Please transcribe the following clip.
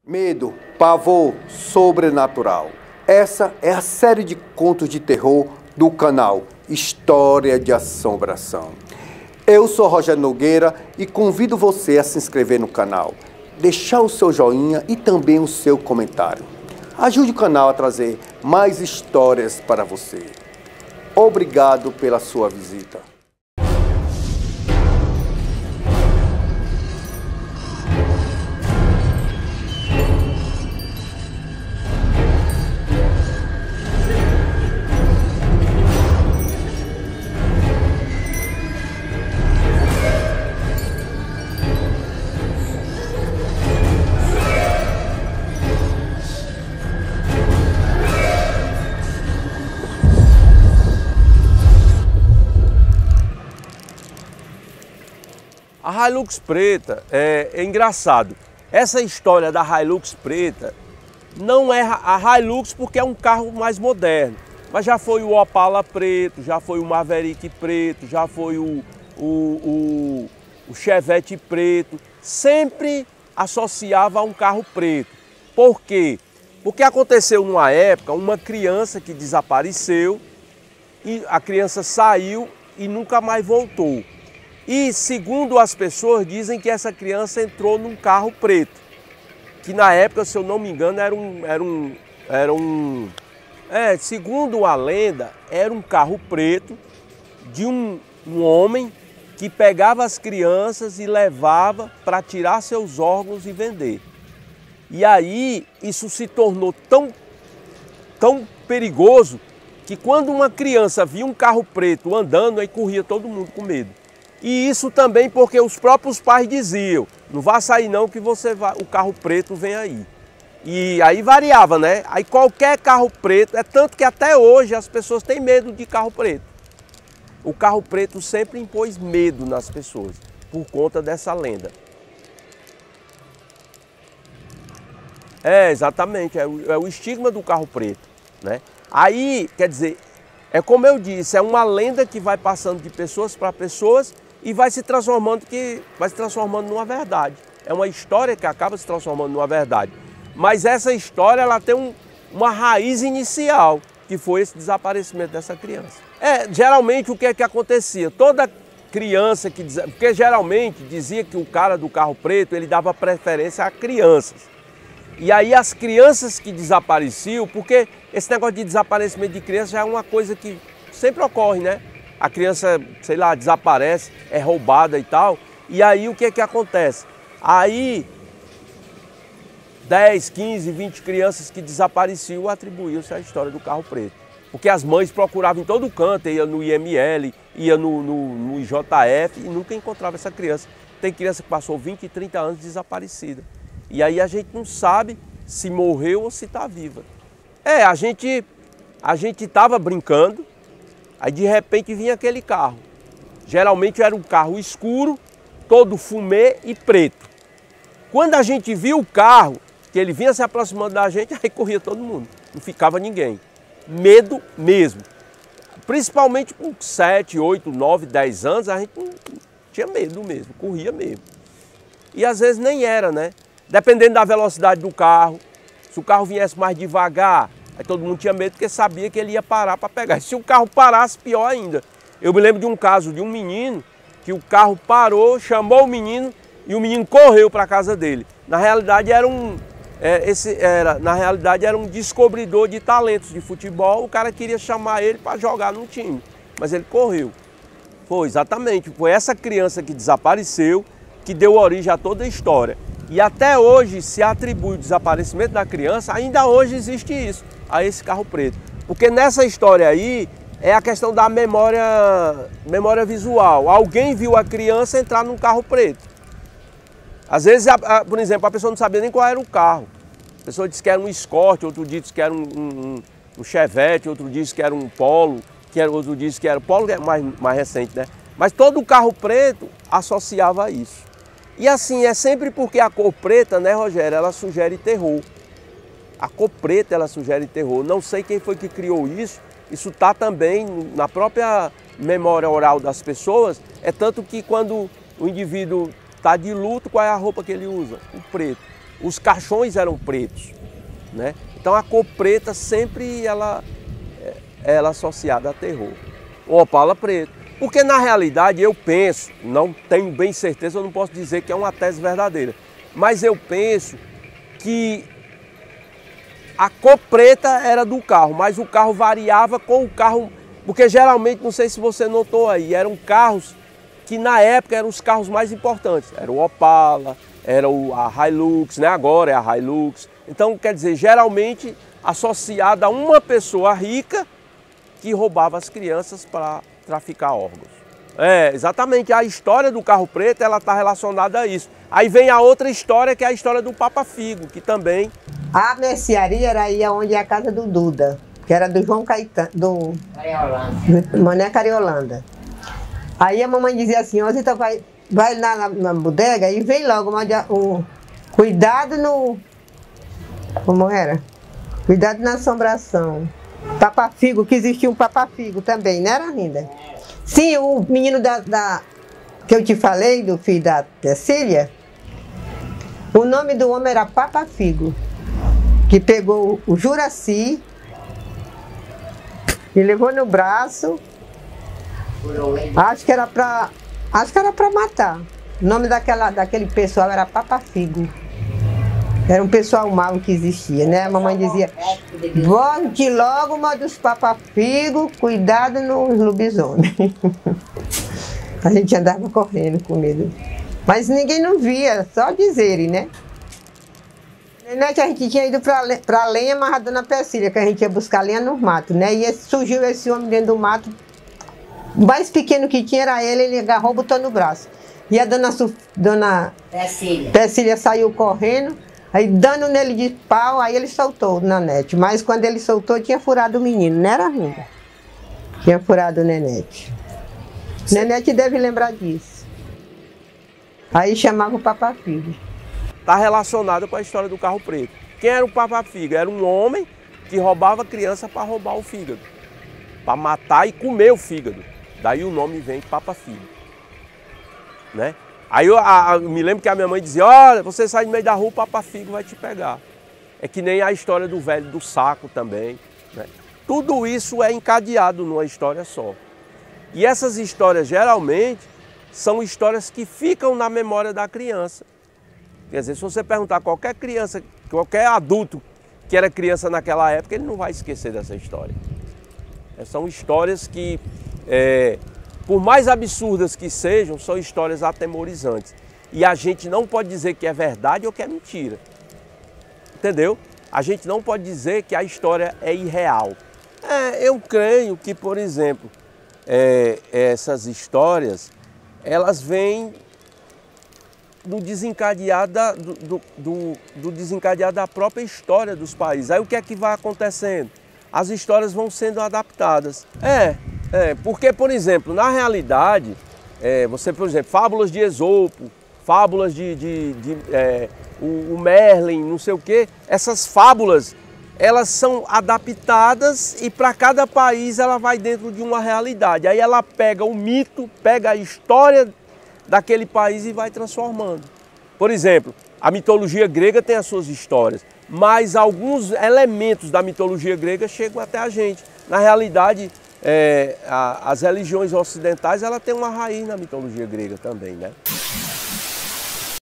Medo, pavor, sobrenatural. Essa é a série de contos de terror do canal História de Assombração. Eu sou Rogério Nogueira e convido você a se inscrever no canal, deixar o seu joinha e também o seu comentário. Ajude o canal a trazer mais histórias para você. Obrigado pela sua visita. A Hilux preta é engraçado. Essa história da Hilux preta não é a Hilux porque é um carro mais moderno. Mas já foi o Opala preto, já foi o Maverick preto, já foi o Chevette preto. Sempre associava a um carro preto. Por quê? Porque aconteceu numa época uma criança que desapareceu e a criança saiu e nunca mais voltou. E, segundo as pessoas, dizem que essa criança entrou num carro preto, que na época, se eu não me engano, segundo a lenda, era um carro preto de um homem que pegava as crianças e levava para tirar seus órgãos e vender. E aí, isso se tornou tão perigoso que quando uma criança via um carro preto andando, aí corria todo mundo com medo. E isso também porque os próprios pais diziam, não vá sair não que o carro preto vem aí. E aí variava, né? Aí qualquer carro preto, é tanto que até hoje as pessoas têm medo de carro preto. O carro preto sempre impôs medo nas pessoas, por conta dessa lenda. Exatamente, é o estigma do carro preto, né? Aí, quer dizer, é como eu disse, é uma lenda que vai passando de pessoas para pessoas e vai se transformando numa verdade. É uma história que acaba se transformando numa verdade. Mas essa história ela tem uma raiz inicial, que foi esse desaparecimento dessa criança. Geralmente o que é que acontecia? Toda criança porque geralmente dizia que o cara do carro preto ele dava preferência a crianças. E aí as crianças que desapareciam, porque esse negócio de desaparecimento de criança já é uma coisa que sempre ocorre, né? A criança, sei lá, desaparece, é roubada e tal. E aí o que é que acontece? Aí 10, 15, 20 crianças que desapareciam atribuíam-se à história do carro preto. Porque as mães procuravam em todo canto, ia no IML, ia no IJF e nunca encontrava essa criança. Tem criança que passou 20, 30 anos desaparecida. E aí a gente não sabe se morreu ou se está viva. A gente estava brincando, aí de repente vinha aquele carro. Geralmente era um carro escuro, todo fumê e preto. Quando a gente viu o carro, que ele vinha se aproximando da gente, aí corria todo mundo, não ficava ninguém. Medo mesmo. Principalmente com 7, 8, 9, 10 anos, a gente tinha medo mesmo, corria mesmo. E às vezes nem era, né? Dependendo da velocidade do carro, se o carro viesse mais devagar, aí todo mundo tinha medo porque sabia que ele ia parar para pegar. E se o carro parasse, pior ainda. Eu me lembro de um caso de um menino que o carro parou, chamou o menino e o menino correu para a casa dele. Na realidade era um descobridor de talentos de futebol, o cara queria chamar ele para jogar no time, mas ele correu. Foi exatamente, foi essa criança que desapareceu que deu origem a toda a história. E até hoje se atribui o desaparecimento da criança, ainda hoje existe isso, a esse carro preto. Porque nessa história aí é a questão da memória visual. Alguém viu a criança entrar num carro preto. Às vezes, por exemplo, a pessoa não sabia nem qual era o carro. A pessoa disse que era um Escort, outro disse que era um Chevette, outro disse que era um Polo, outro disse que era... Polo é mais recente, né? Mas todo carro preto associava a isso. E assim, é sempre porque a cor preta, né, Rogério, ela sugere terror. A cor preta, ela sugere terror. Não sei quem foi que criou isso. Isso está também na própria memória oral das pessoas. É tanto que quando o indivíduo está de luto, qual é a roupa que ele usa? O preto. os caixões eram pretos, né? Então a cor preta sempre ela é associada a terror. O Opala preto. Porque na realidade eu penso, não tenho bem certeza, eu não posso dizer que é uma tese verdadeira, mas eu penso que a cor preta era do carro, mas o carro variava com o carro, porque geralmente, não sei se você notou aí, eram carros que na época eram os carros mais importantes. Era o Opala, era a Hilux, né? Agora é a Hilux. Então, quer dizer, geralmente associada a uma pessoa rica que roubava as crianças para traficar órgãos. Exatamente, a história do carro preto ela está relacionada a isso. Aí vem a outra história, que é a história do Papa Figo, que também... A mercearia era aí onde é a casa do Duda, que era do João Caetano, do Mané Cariolanda. Aí a mamãe dizia assim, ó, então vai na bodega e vem logo, cuidado no... Como era? Cuidado na assombração. Papa Figo, que existia um Papa Figo também, não era ainda? Sim, o menino que eu te falei, do filho da Cecília, o nome do homem era Papa Figo, que pegou o Juraci e levou no braço, acho que era pra matar. O nome daquele pessoal era Papa Figo. Era um pessoal mau que existia, né? A mamãe dizia, volte logo, mas dos Papa-Figo, cuidado nos lobisomens. A gente andava correndo com medo. Mas ninguém não via, só dizerem, né? A gente tinha ido para lenha amarrada na Pecília, que a gente ia buscar lenha no mato, né? E surgiu esse homem dentro do mato, o mais pequeno que tinha era ele agarrou, botou no braço. E a dona Pecília saiu correndo, aí dando nele de pau, aí ele soltou o Nanete. Mas quando ele soltou, tinha furado o menino, não era ainda. Tinha furado o Nenete. O Nenete deve lembrar disso. Aí chamava o Papa Figo. Está relacionado com a história do carro preto. Quem era o Papa Figo? Era um homem que roubava criança para roubar o fígado. Para matar e comer o fígado. Daí o nome vem Papa Figo. Né? Aí eu me lembro que a minha mãe dizia, olha, você sai no meio da rua, o Papa Figo vai te pegar. É que nem a história do velho do saco também. Né? Tudo isso é encadeado numa história só. E essas histórias, geralmente, são histórias que ficam na memória da criança. Quer dizer, se você perguntar a qualquer criança, qualquer adulto que era criança naquela época, ele não vai esquecer dessa história. São histórias que... por mais absurdas que sejam, são histórias atemorizantes. E a gente não pode dizer que é verdade ou que é mentira. Entendeu? A gente não pode dizer que a história é irreal. Eu creio que, por exemplo, essas histórias, elas vêm do desencadear da própria história dos países. Aí o que é que vai acontecendo? As histórias vão sendo adaptadas. Porque, por exemplo, na realidade, você, por exemplo, fábulas de Esopo, fábulas o Merlin, não sei o quê, essas fábulas, elas são adaptadas e para cada país ela vai dentro de uma realidade. Aí ela pega o mito, pega a história daquele país e vai transformando. Por exemplo, a mitologia grega tem as suas histórias, mas alguns elementos da mitologia grega chegam até a gente. Na realidade, as religiões ocidentais ela tem uma raiz na mitologia grega também, né?